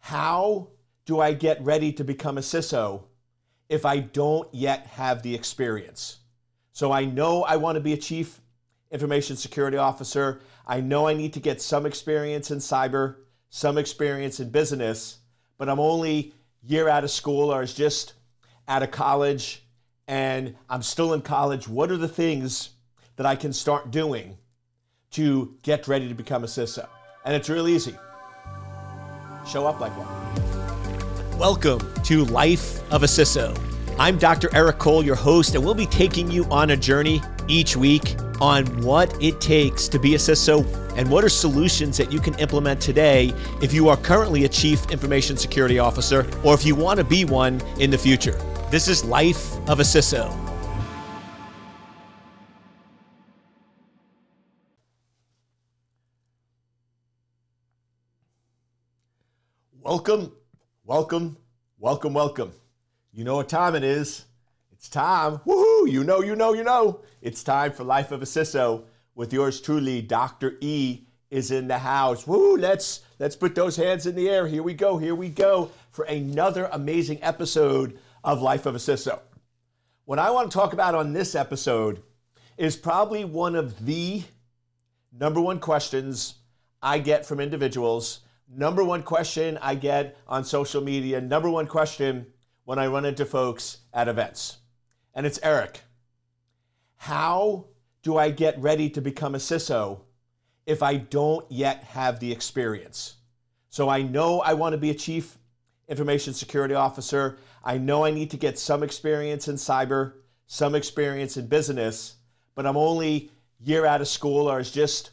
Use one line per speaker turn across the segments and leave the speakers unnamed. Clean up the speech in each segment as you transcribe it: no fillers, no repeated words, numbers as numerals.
How do I get ready to become a CISO if I don't yet have the experience? So I know I want to be a chief information security officer. I know I need to get some experience in cyber, some experience in business, but I'm only a year out of school or is just out of college and I'm still in college. What are the things that I can start doing to get ready to become a CISO? And it's real easy. Show up like one. Welcome to Life of a CISO. I'm Dr. Eric Cole, your host, and we'll be taking you on a journey each week on what it takes to be a CISO and what are solutions that you can implement today if you are currently a Chief Information Security Officer or if you want to be one in the future. This is Life of a CISO. Welcome, welcome, welcome, welcome. You know what time it is. It's time. Woohoo! You know. It's time for Life of a CISO with yours truly. Dr. E is in the house. Woo! Let's put those hands in the air. Here we go for another amazing episode of Life of a CISO. What I want to talk about on this episode is probably one of the number one questions I get from individuals. Number one question I get on social media, number one question when I run into folks at events. And it's, Eric, how do I get ready to become a CISO if I don't yet have the experience? So I know I want to be a chief information security officer. I know I need to get some experience in cyber, some experience in business, but I'm only a year out of school or is just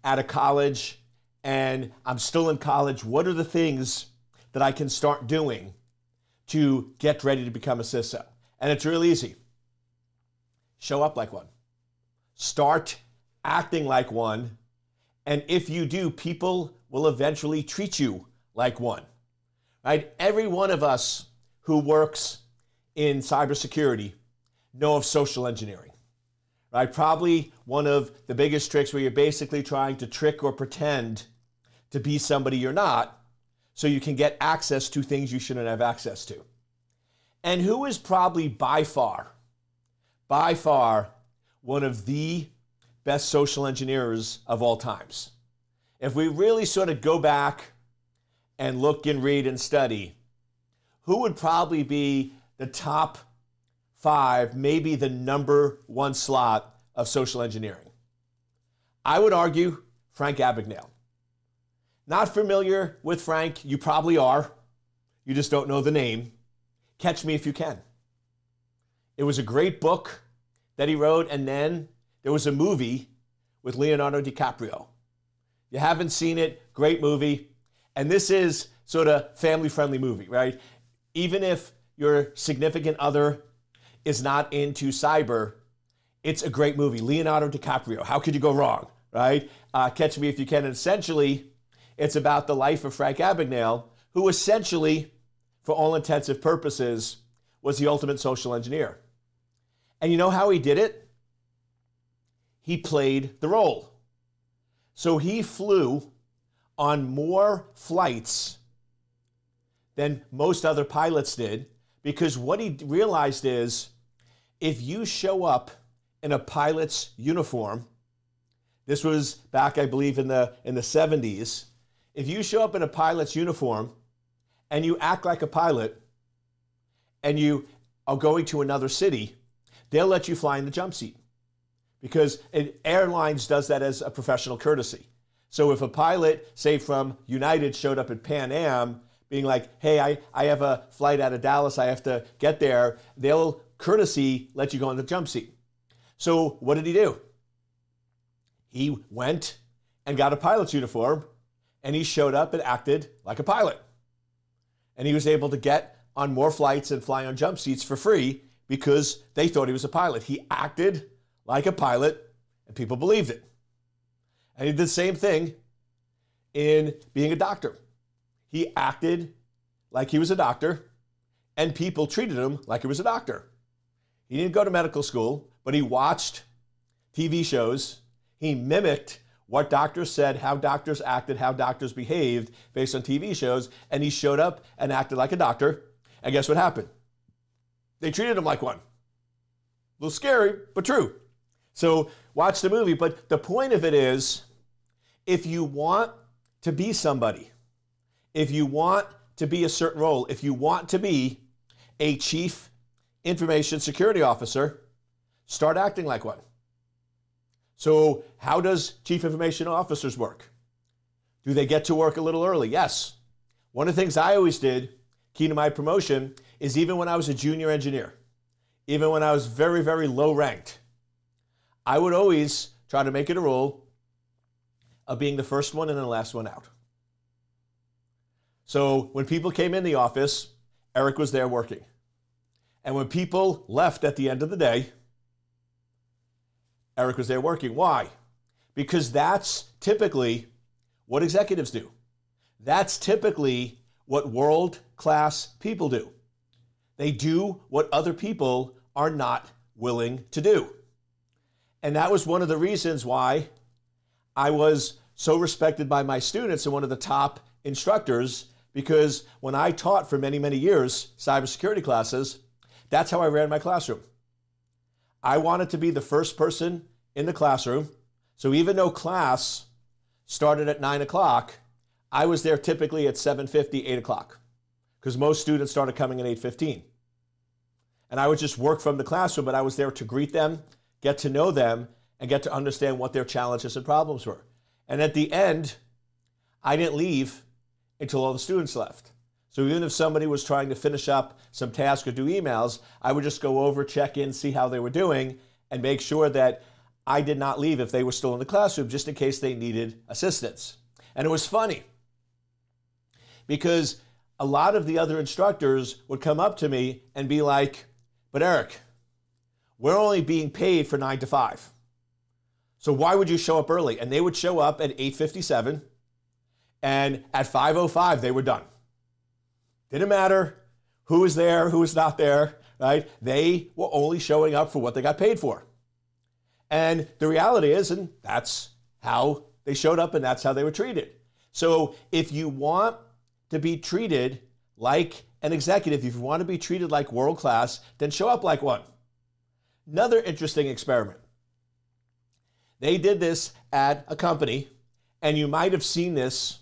out of college and I'm still in college. What are the things that I can start doing to get ready to become a CISO? And it's real easy. Show up like one. Start acting like one. And if you do, people will eventually treat you like one. Right? Every one of us who works in cybersecurity know of social engineering. Right? Probably one of the biggest tricks where you're basically trying to trick or pretend to be somebody you're not so you can get access to things you shouldn't have access to. And who is probably by far one of the best social engineers of all times? If we really sort of go back and look and read and study, who would probably be the top 5, maybe the number 1 slot of social engineering? I would argue Frank Abagnale. Not familiar with Frank? You probably are. You just don't know the name. Catch Me If You Can. It was a great book that he wrote, and then there was a movie with Leonardo DiCaprio. You haven't seen it, great movie. And this is sort of family-friendly movie, right? Even if your significant other is not into cyber, it's a great movie. Leonardo DiCaprio, how could you go wrong, right? Catch Me If You Can. And essentially, it's about the life of Frank Abagnale, who essentially, for all intensive purposes, was the ultimate social engineer. And you know how he did it? He played the role. So he flew on more flights than most other pilots did, because what he realized is if you show up in a pilot's uniform, this was back, I believe, in the 70s, if you show up in a pilot's uniform and you act like a pilot and you are going to another city, they'll let you fly in the jump seat, because airlines does that as a professional courtesy. So if a pilot, say from United, showed up at Pan Am being like, hey, I have a flight out of Dallas, I have to get there, they'll courtesy let you go in the jump seat. So what did he do? He went and got a pilot's uniform and he showed up and acted like a pilot. And he was able to get on more flights and fly on jump seats for free because they thought he was a pilot. He acted like a pilot and people believed it. And he did the same thing in being a doctor. He acted like he was a doctor and people treated him like he was a doctor. He didn't go to medical school, but he watched TV shows. He mimicked what doctors said, how doctors acted, how doctors behaved based on TV shows, and he showed up and acted like a doctor, and guess what happened? They treated him like one. A little scary, but true. So watch the movie, but the point of it is, if you want to be somebody, if you want to be a certain role, if you want to be a chief information security officer, start acting like one. So how does chief information officers work? Do they get to work a little early? Yes. One of the things I always did, key to my promotion, is even when I was a junior engineer, even when I was very, very low ranked, I would always try to make it a rule of being the first one and the last one out. So when people came in the office, Eric was there working. And when people left at the end of the day, Eric was there working. Why? Because that's typically what executives do. That's typically what world-class people do. They do what other people are not willing to do. And that was one of the reasons why I was so respected by my students and one of the top instructors, because when I taught for many, many years cybersecurity classes, that's how I ran my classroom. I wanted to be the first person in the classroom. So even though class started at 9 o'clock, I was there typically at 7:50, 8 o'clock, because most students started coming at 8:15. And I would just work from the classroom, but I was there to greet them, get to know them, and get to understand what their challenges and problems were. And at the end, I didn't leave until all the students left. So even if somebody was trying to finish up some task or do emails, I would just go over, check in, see how they were doing, and make sure that I did not leave if they were still in the classroom, just in case they needed assistance. And it was funny, because a lot of the other instructors would come up to me and be like, "But Eric, we're only being paid for 9 to 5. So why would you show up early?" And they would show up at 8:57, and at 5:05, they were done. Didn't matter who was there, who was not there, right? They were only showing up for what they got paid for. And the reality is, and that's how they showed up and that's how they were treated. So if you want to be treated like an executive, if you want to be treated like world class, then show up like one. Another interesting experiment. They did this at a company, and you might have seen this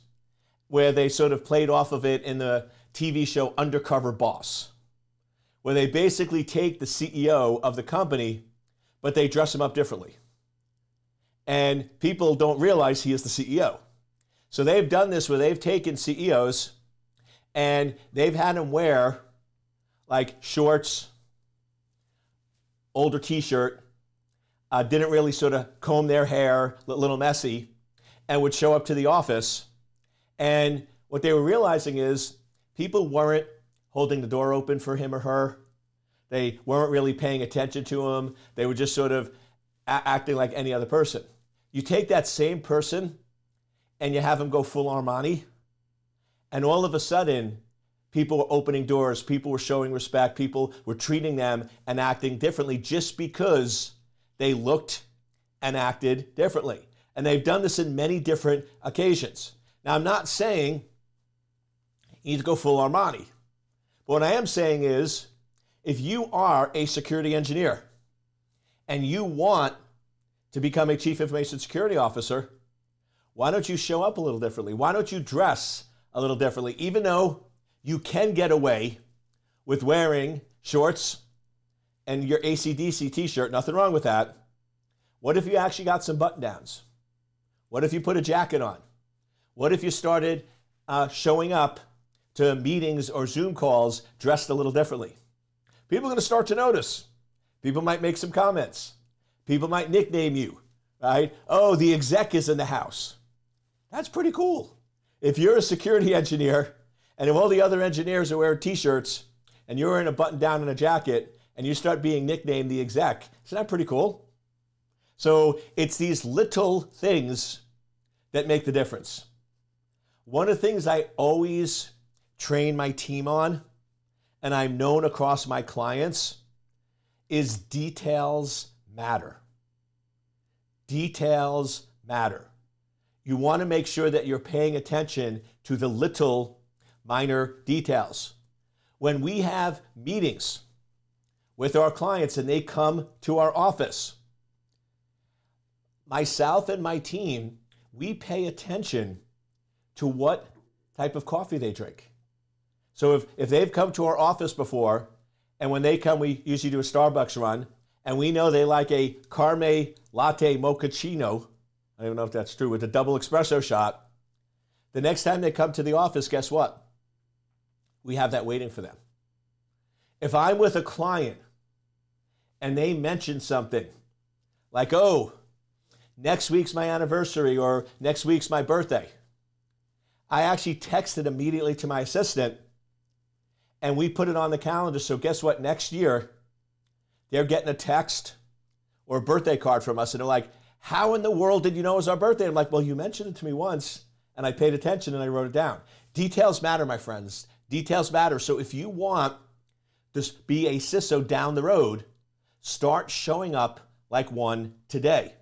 where they sort of played off of it in the TV show Undercover Boss, where they basically take the CEO of the company, but they dress him up differently. And people don't realize he is the CEO. So they've done this where they've taken CEOs and they've had them wear like shorts, older t-shirt, didn't really sort of comb their hair, a little messy, and would show up to the office. And what they were realizing is people weren't holding the door open for him or her. They weren't really paying attention to him. They were just sort of acting like any other person. You take that same person and you have them go full Armani, and all of a sudden, people were opening doors, people were showing respect, people were treating them and acting differently just because they looked and acted differently. And they've done this in many different occasions. Now, I'm not saying you need to go full Armani. But what I am saying is, if you are a security engineer and you want to become a chief information security officer, why don't you show up a little differently? Why don't you dress a little differently? Even though you can get away with wearing shorts and your AC/DC t-shirt, nothing wrong with that. What if you actually got some button downs? What if you put a jacket on? What if you started showing up to meetings or Zoom calls dressed a little differently? People are going to start to notice. People might make some comments. People might nickname you, right? Oh, the exec is in the house. That's pretty cool. If you're a security engineer and if all the other engineers are wearing t-shirts and you're wearing a button down and a jacket and you start being nicknamed the exec, isn't that pretty cool? So it's these little things that make the difference. One of the things I always train my team on, and I'm known across my clients, is details matter. Details matter. You want to make sure that you're paying attention to the little minor details. When we have meetings with our clients and they come to our office, myself and my team, we pay attention to what type of coffee they drink. So if they've come to our office before, and when they come, we usually do a Starbucks run, and we know they like a Carme Latte Mochaccino, I don't even know if that's true, with a double espresso shot, the next time they come to the office, guess what? We have that waiting for them. If I'm with a client and they mention something like, oh, next week's my anniversary or next week's my birthday, I actually texted immediately to my assistant and we put it on the calendar. So guess what? Next year, they're getting a text or a birthday card from us and they're like, how in the world did you know it was our birthday? I'm like, well, you mentioned it to me once and I paid attention and I wrote it down. Details matter, my friends. Details matter. So if you want to be a CISO down the road, start showing up like one today.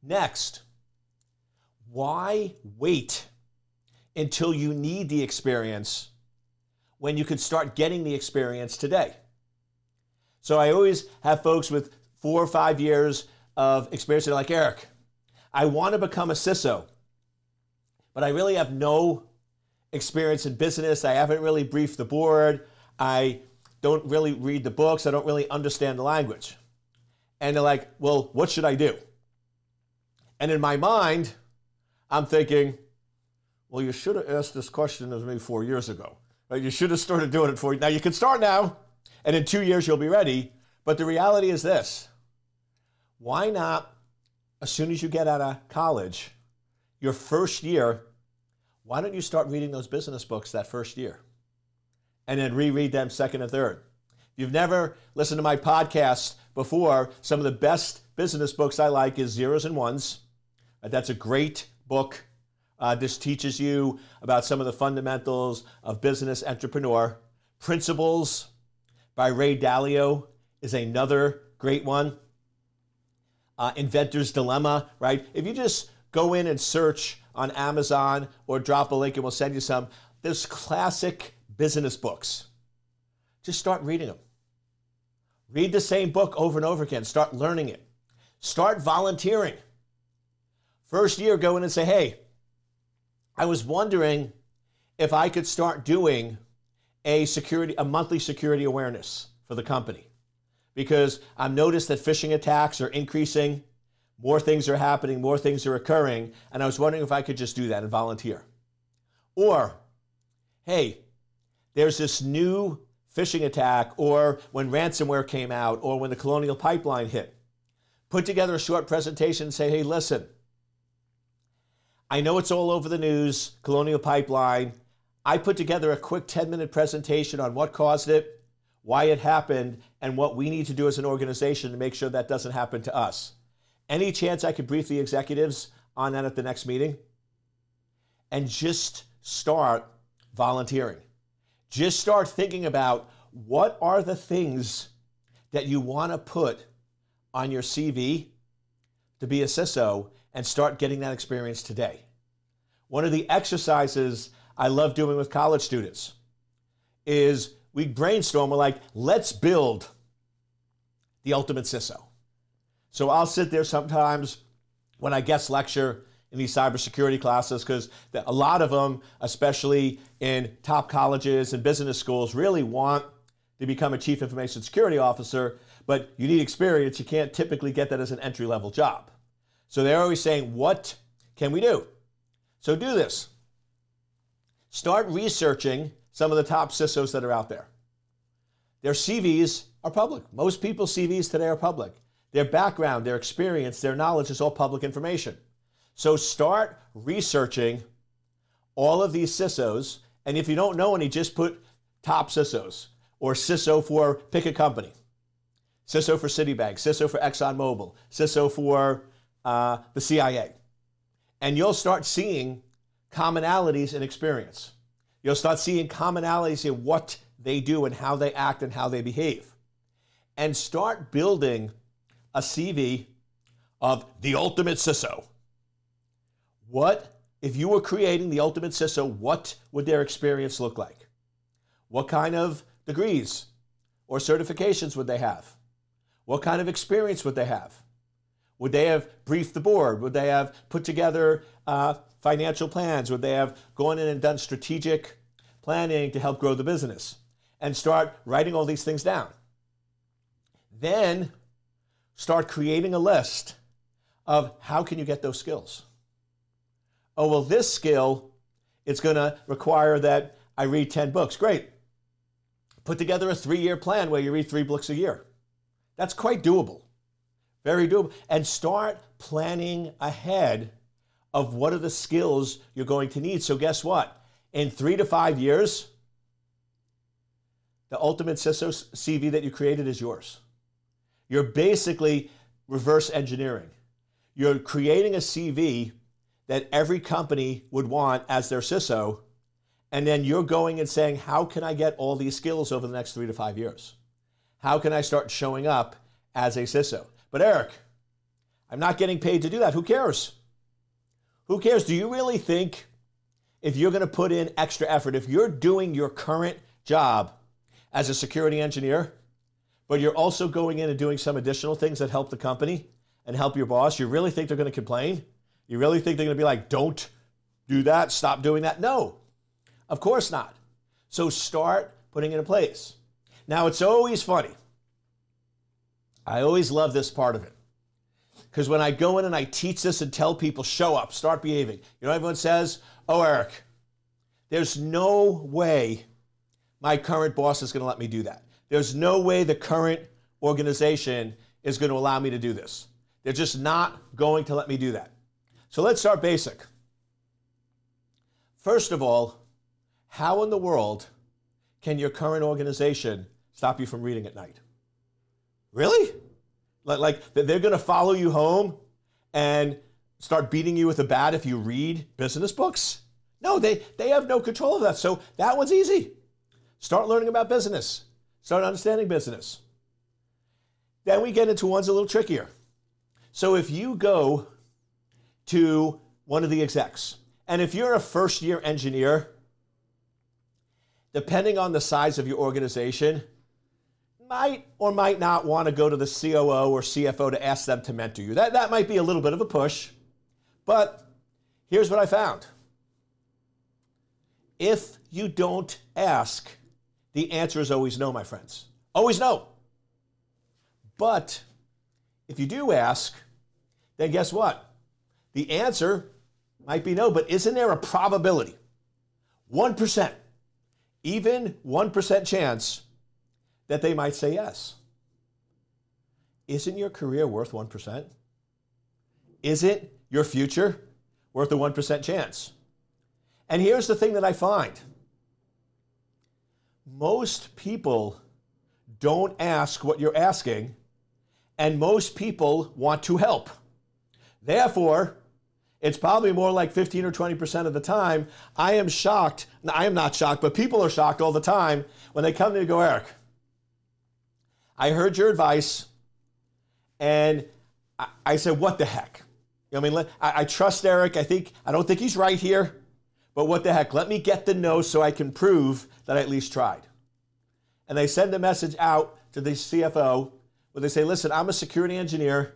Next, why wait until you need the experience when you could start getting the experience today? So I always have folks with 4 or 5 years of experience. They're like, Eric, I want to become a CISO, but I really have no experience in business. I haven't really briefed the board. I don't really read the books. I don't really understand the language. And they're like, well, what should I do? And in my mind, I'm thinking, well, you should have asked this question of me 4 years ago. Right? You should have started doing it for you. Now you can start now, and in 2 years you'll be ready. But the reality is this. Why not, as soon as you get out of college, your first year, why don't you start reading those business books that first year? And then reread them second and third. If you've never listened to my podcast before, some of the best business books I like is Zeros and Ones. That's a great book. This teaches you about some of the fundamentals of business entrepreneur. Principles by Ray Dalio is another great one. Inventor's Dilemma, right? If you just go in and search on Amazon or drop a link and we'll send you some, there's classic business books. Just start reading them. Read the same book over and over again. Start learning it. Start volunteering. First year, go in and say, hey, I was wondering if I could start doing a monthly security awareness for the company, because I've noticed that phishing attacks are increasing, more things are happening, more things are occurring, and I was wondering if I could just do that and volunteer. Or, hey, there's this new phishing attack, or when ransomware came out, or when the Colonial Pipeline hit. Put together a short presentation and say, hey, listen, I know it's all over the news, Colonial Pipeline. I put together a quick 10-minute presentation on what caused it, why it happened, and what we need to do as an organization to make sure that doesn't happen to us. Any chance I could brief the executives on that at the next meeting? And just start volunteering. Just start thinking about what are the things that you want to put on your CV to be a CISO, and start getting that experience today. One of the exercises I love doing with college students is we brainstorm. We're like, let's build the ultimate CISO. So I'll sit there sometimes when I guest lecture in these cybersecurity classes, because a lot of them, especially in top colleges and business schools, really want to become a chief information security officer, but you need experience. You can't typically get that as an entry-level job. So they're always saying, what can we do? So do this. Start researching some of the top CISOs that are out there. Their CVs are public. Most people's CVs today are public. Their background, their experience, their knowledge is all public information. So start researching all of these CISOs, and if you don't know any, just put top CISOs, or CISO for pick a company. CISO for Citibank, CISO for ExxonMobil, CISO for the CIA. And you'll start seeing commonalities in experience. You'll start seeing commonalities in what they do and how they act and how they behave. And start building a CV of the ultimate CISO. if you were creating the ultimate CISO, what would their experience look like? What kind of degrees or certifications would they have? What kind of experience would they have? Would they have briefed the board? Would they have put together financial plans? Would they have gone in and done strategic planning to help grow the business? And start writing all these things down. Then start creating a list of how can you get those skills. Oh, well, this skill, it's going to require that I read 10 books. Great. Put together a 3-year plan where you read 3 books a year. That's quite doable. Very doable. And start planning ahead of what are the skills you're going to need. So guess what? In 3 to 5 years, the ultimate CISO CV that you created is yours. You're basically reverse engineering. You're creating a CV that every company would want as their CISO, and then you're going and saying, how can I get all these skills over the next 3 to 5 years? How can I start showing up as a CISO? But Eric, I'm not getting paid to do that. Who cares? Who cares? Do you really think if you're going to put in extra effort, if you're doing your current job as a security engineer, but you're also going in and doing some additional things that help the company and help your boss, you really think they're going to complain? You really think they're going to be like, don't do that, stop doing that? No, of course not. So start putting it in place. Now, it's always funny. I always love this part of it. Because when I go in and I teach this and tell people, show up, start behaving, you know, everyone says, oh, Eric, there's no way my current boss is going to let me do that. There's no way the current organization is going to allow me to do this. They're just not going to let me do that. So let's start basic. First of all, how in the world can your current organization stop you from reading at night? Really? Like they're going to follow you home and start beating you with a bat if you read business books? No, they have no control of that. So that one's easy. Start learning about business. Start understanding business. Then we get into ones a little trickier. So if you go to one of the execs, and if you're a first-year engineer, depending on the size of your organization, might or might not want to go to the COO or CFO to ask them to mentor you. That might be a little bit of a push, but here's what I found. If you don't ask, the answer is always no, my friends. Always no. But if you do ask, then guess what? The answer might be no, but isn't there a probability? 1%, even 1% chance that they might say yes. Isn't your career worth 1%? Isn't your future worth a 1% chance? And here's the thing that I find. Most people don't ask what you're asking, and most people want to help. Therefore, it's probably more like 15 or 20% of the time. I am shocked. I am not shocked, but people are shocked all the time when they come to me and go, Eric, I heard your advice, and I said, what the heck? You know, I mean, I trust Eric. I don't think he's right here, but what the heck? Let me get the no so I can prove that I at least tried. And they send a message out to the CFO where they say, listen, I'm a security engineer.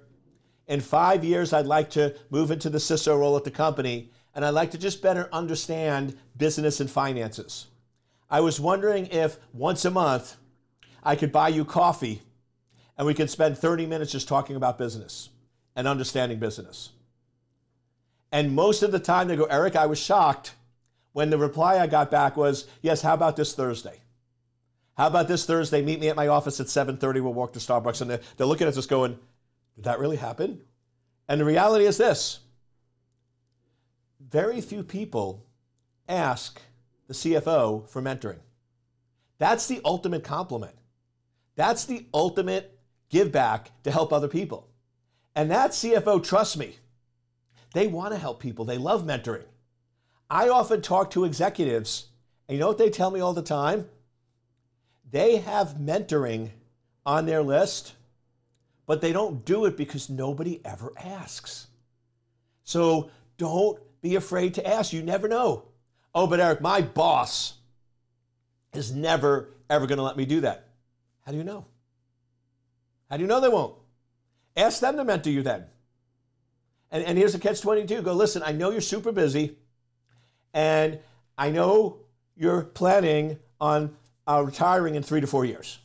In 5 years, I'd like to move into the CISO role at the company, and I'd like to just better understand business and finances. I was wondering if once a month I could buy you coffee and we could spend 30 minutes just talking about business and understanding business. And most of the time they go, Eric, I was shocked when the reply I got back was, yes, how about this Thursday? How about this Thursday? Meet me at my office at 7:30. We'll walk to Starbucks. And they're looking at us going, did that really happen? And the reality is this. Very few people ask the CFO for mentoring. That's the ultimate compliment. That's the ultimate give back to help other people. And that CFO, trust me, they want to help people. They love mentoring. I often talk to executives, and you know what they tell me all the time? They have mentoring on their list, but they don't do it because nobody ever asks. So don't be afraid to ask. You never know. Oh, but Eric, my boss is never, ever going to let me do that. How do you know? How do you know they won't? Ask them to mentor you then. And here's the catch-22. Go, listen, I know you're super busy, and I know you're planning on retiring in 3 to 4 years.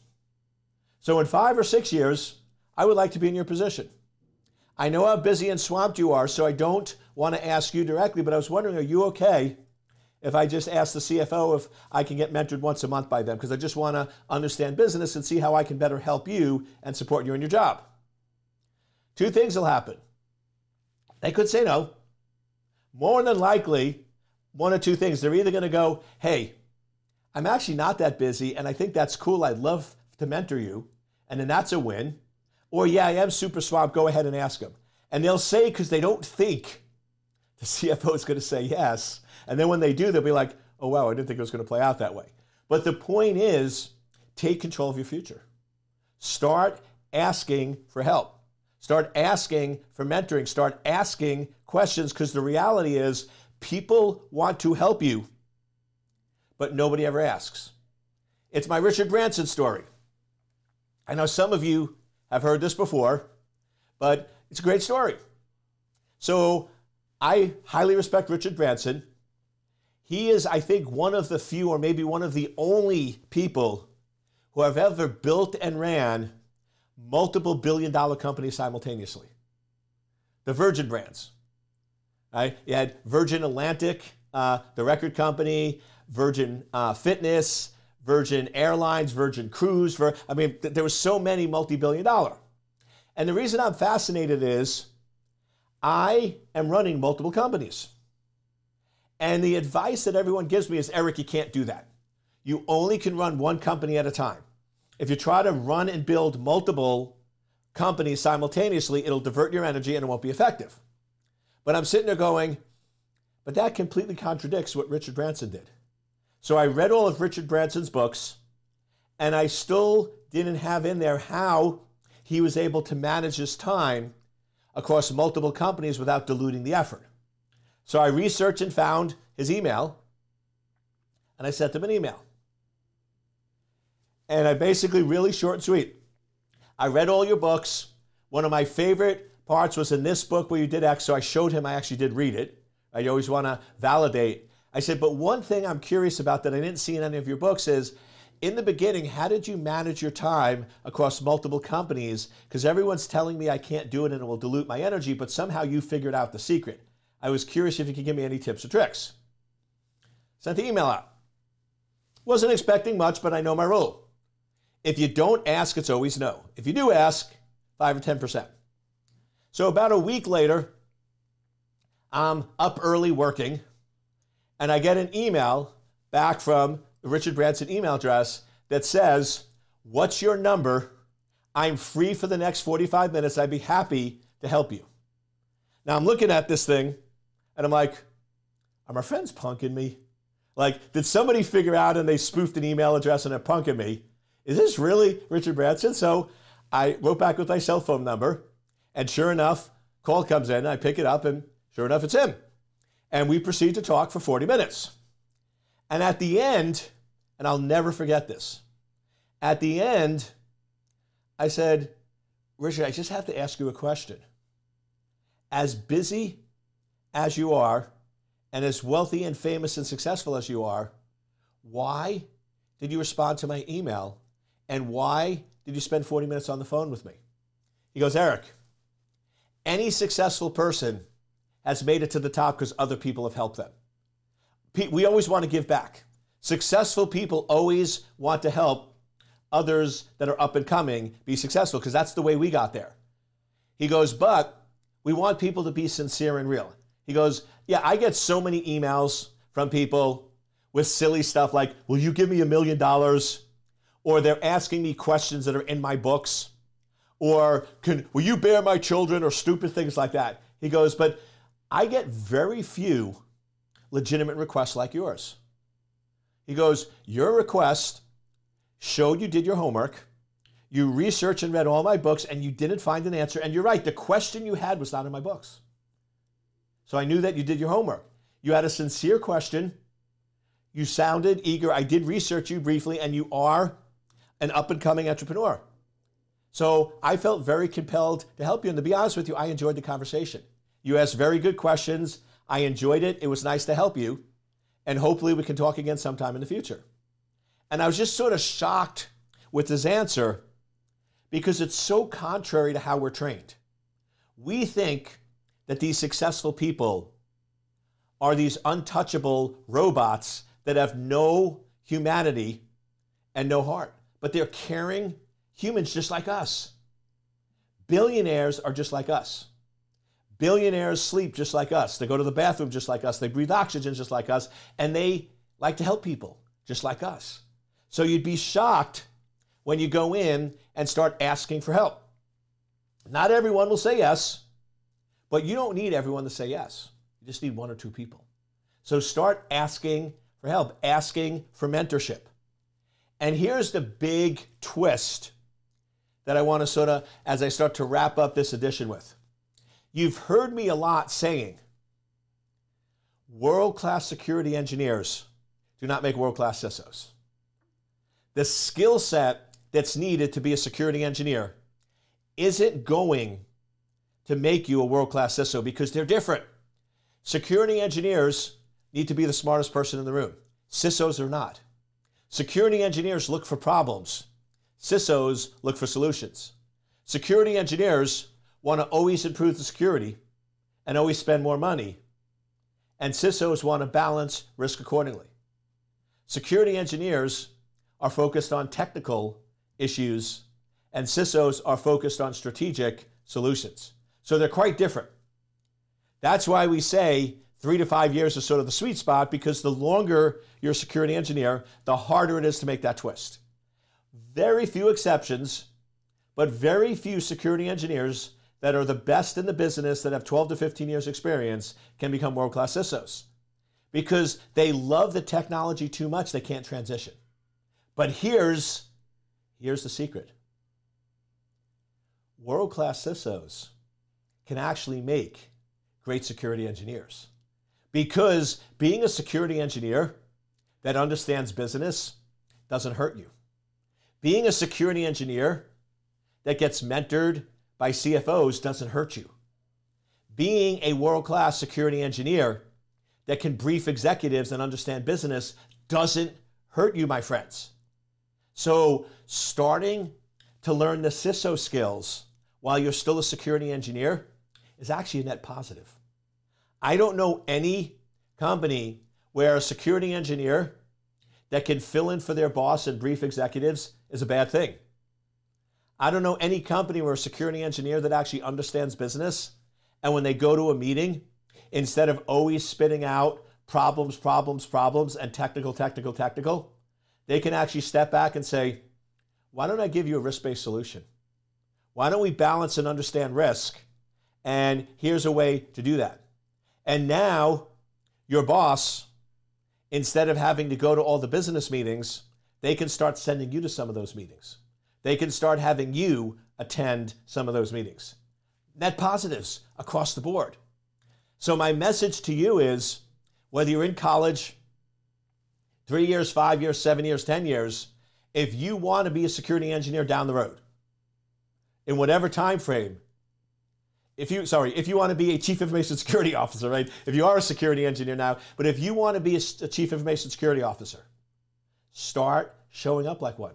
So in 5 or 6 years, I would like to be in your position. I know how busy and swamped you are, so I don't want to ask you directly, but I was wondering, are you okay if I just ask the CFO if I can get mentored once a month by them? Because I just want to understand business and see how I can better help you and support you in your job. 2 things will happen. They could say no. More than likely, 1 or 2 things. They're either going to go, hey, I'm actually not that busy, and I think that's cool. I'd love to mentor you. And then that's a win. Or, yeah, I am super swamped. Go ahead and ask them. And they'll say, because they don't think the CFO is going to say yes. And then when they do, they'll be like, oh, wow, I didn't think it was going to play out that way. But the point is, take control of your future. Start asking for help. Start asking for mentoring. Start asking questions, because the reality is people want to help you, but nobody ever asks. It's my Richard Branson story. I know some of you have heard this before, but it's a great story. So I highly respect Richard Branson. He is, I think, one of the few, or maybe one of the only people who have ever built and ran multiple billion-dollar companies simultaneously. The Virgin brands. Right? You had Virgin Atlantic, the record company, Virgin Fitness, Virgin Airlines, Virgin Cruise. There were so many multi-billion-dollar. And the reason I'm fascinated is I am running multiple companies. And the advice that everyone gives me is, Eric, you can't do that. You only can run one company at a time. If you try to run and build multiple companies simultaneously, it'll divert your energy and it won't be effective. But I'm sitting there going, but that completely contradicts what Richard Branson did. So I read all of Richard Branson's books, and I still didn't have in there how he was able to manage his time across multiple companies without diluting the effort. So I researched and found his email, and I sent him an email. And I basically, really short and sweet, I read all your books. One of my favorite parts was in this book where you did X, so I showed him I actually did read it. I always want to validate. I said, but one thing I'm curious about that I didn't see in any of your books is, in the beginning, how did you manage your time across multiple companies? Because everyone's telling me I can't do it and it will dilute my energy, but somehow you figured out the secret. I was curious if you could give me any tips or tricks. Sent the email out. Wasn't expecting much, but I know my rule. If you don't ask, it's always no. If you do ask, 5 or 10%. So about a week later, I'm up early working, and I get an email back from the Richard Branson email address that says, what's your number? I'm free for the next 45 minutes. I'd be happy to help you. Now I'm looking at this thing, and I'm like, are my friends punking me? Like, did somebody figure out and they spoofed an email address and they're punking me? Is this really Richard Branson? So I wrote back with my cell phone number, and sure enough, call comes in, I pick it up, and sure enough, it's him. And we proceed to talk for 40 minutes. And at the end, and I'll never forget this, at the end, I said, Richard, I just have to ask you a question. As busy as you are, and as wealthy and famous and successful as you are, why did you respond to my email? And why did you spend 40 minutes on the phone with me? He goes, Eric, any successful person has made it to the top because other people have helped them. We always want to give back. Successful people always want to help others that are up and coming be successful, because that's the way we got there. He goes, but we want people to be sincere and real. He goes, yeah, I get so many emails from people with silly stuff like, will you give me $1 million? Or they're asking me questions that are in my books. Or will you bear my children? Or stupid things like that. He goes, but I get very few legitimate requests like yours. He goes, your request showed you did your homework. You researched and read all my books, and you didn't find an answer. And you're right, the question you had was not in my books. So I knew that you did your homework. You had a sincere question. You sounded eager. I did research you briefly, and you are an up-and-coming entrepreneur. So I felt very compelled to help you. And to be honest with you, I enjoyed the conversation. You asked very good questions. I enjoyed it. It was nice to help you. And hopefully we can talk again sometime in the future. And I was just sort of shocked with his answer because it's so contrary to how we're trained. We think that these successful people are these untouchable robots that have no humanity and no heart. But they're caring humans just like us. Billionaires are just like us. Billionaires sleep just like us. They go to the bathroom just like us. They breathe oxygen just like us. And they like to help people just like us. So you'd be shocked when you go in and start asking for help. Not everyone will say yes, but you don't need everyone to say yes. You just need one or two people. So start asking for help, asking for mentorship. And here's the big twist that I want to sort of, as I start to wrap up this edition with. You've heard me a lot saying, world-class security engineers do not make world-class CISOs. The skill set that's needed to be a security engineer isn't going to make you a world-class CISO because they're different. Security engineers need to be the smartest person in the room. CISOs are not. Security engineers look for problems. CISOs look for solutions. Security engineers want to always improve the security and always spend more money. And CISOs want to balance risk accordingly. Security engineers are focused on technical issues, and CISOs are focused on strategic solutions. So they're quite different. That's why we say 3 to 5 years is sort of the sweet spot, because the longer you're a security engineer, the harder it is to make that twist. Very few exceptions, but very few security engineers that are the best in the business that have 12 to 15 years experience can become world-class CISOs because they love the technology too much, they can't transition. But here's the secret. World-class CISOs can actually make great security engineers, because being a security engineer that understands business doesn't hurt you. Being a security engineer that gets mentored by CFOs doesn't hurt you. Being a world-class security engineer that can brief executives and understand business doesn't hurt you, my friends. So starting to learn the CISO skills while you're still a security engineer is actually a net positive. I don't know any company where a security engineer that can fill in for their boss and brief executives is a bad thing. I don't know any company where a security engineer that actually understands business, and when they go to a meeting, instead of always spitting out problems, and technical, they can actually step back and say, why don't I give you a risk-based solution? Why don't we balance and understand risk? And here's a way to do that. And now your boss, instead of having to go to all the business meetings, they can start sending you to some of those meetings. They can start having you attend some of those meetings. Net positives across the board. So my message to you is, whether you're in college, 3 years, 5 years, 7 years, 10 years, if you want to be a security engineer down the road, in whatever time frame, if you want to be a chief information security officer, right? If you are a security engineer now, but if you want to be a chief information security officer, start showing up like one.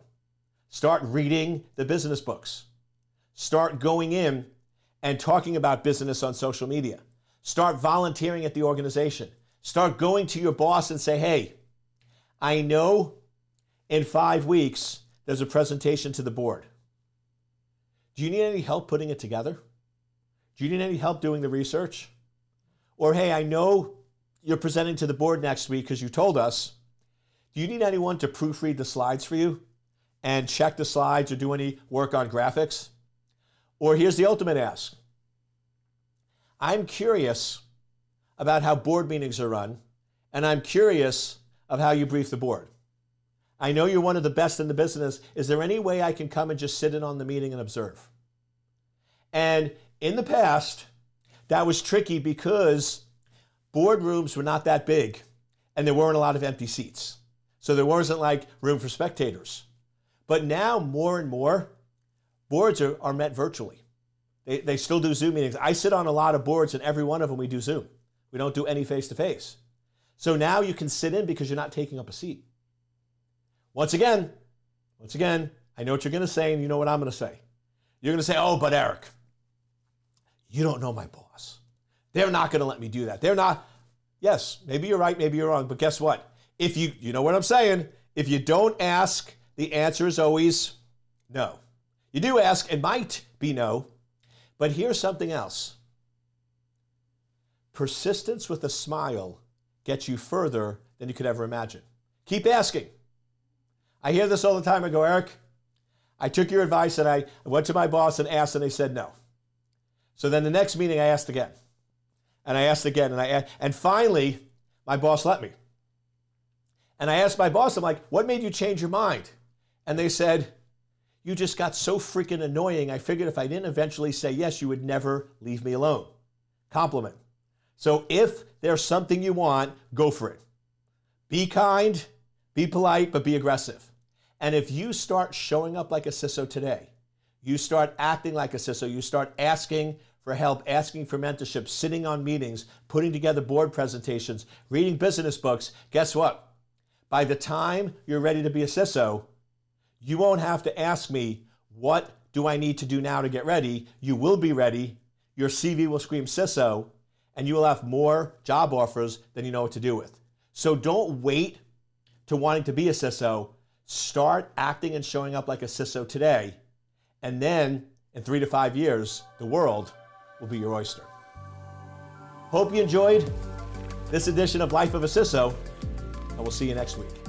Start reading the business books. Start going in and talking about business on social media. Start volunteering at the organization. Start going to your boss and say, hey, I know in 5 weeks there's a presentation to the board. Do you need any help putting it together? Do you need any help doing the research? Or, hey, I know you're presenting to the board next week because you told us. Do you need anyone to proofread the slides for you and check the slides or do any work on graphics? Or here's the ultimate ask. I'm curious about how board meetings are run, and I'm curious of how you brief the board. I know you're one of the best in the business. Is there any way I can come and just sit in on the meeting and observe? And in the past, that was tricky because boardrooms were not that big and there weren't a lot of empty seats. So there wasn't like room for spectators. But now more and more, boards are met virtually. They still do Zoom meetings. I sit on a lot of boards and every one of them we do Zoom. We don't do any face-to-face. So now you can sit in because you're not taking up a seat. Once again, I know what you're going to say and you know what I'm going to say. You're going to say, oh, but Eric, you don't know my boss. They're not going to let me do that. They're not. Yes, maybe you're right, maybe you're wrong, but guess what? If you know what I'm saying, if you don't ask, the answer is always no. You do ask, it might be no, but here's something else. Persistence with a smile gets you further than you could ever imagine. Keep asking. I hear this all the time. I go, Eric, I took your advice and I went to my boss and asked and they said no. So then the next meeting I asked again. And I asked again and finally my boss let me. And I asked my boss, I'm like, what made you change your mind? And they said, you just got so freaking annoying. I figured if I didn't eventually say yes, you would never leave me alone. Compliment. So if there's something you want, go for it. Be kind, be polite, but be aggressive. And if you start showing up like a CISO today, you start acting like a CISO, you start asking for help, asking for mentorship, sitting on meetings, putting together board presentations, reading business books, guess what? By the time you're ready to be a CISO, you won't have to ask me, what do I need to do now to get ready? You will be ready, your CV will scream CISO, and you will have more job offers than you know what to do with. So don't wait to wanting to be a CISO. Start acting and showing up like a CISO today, and then in 3 to 5 years, the world will be your oyster. Hope you enjoyed this edition of Life of a CISO, and we'll see you next week.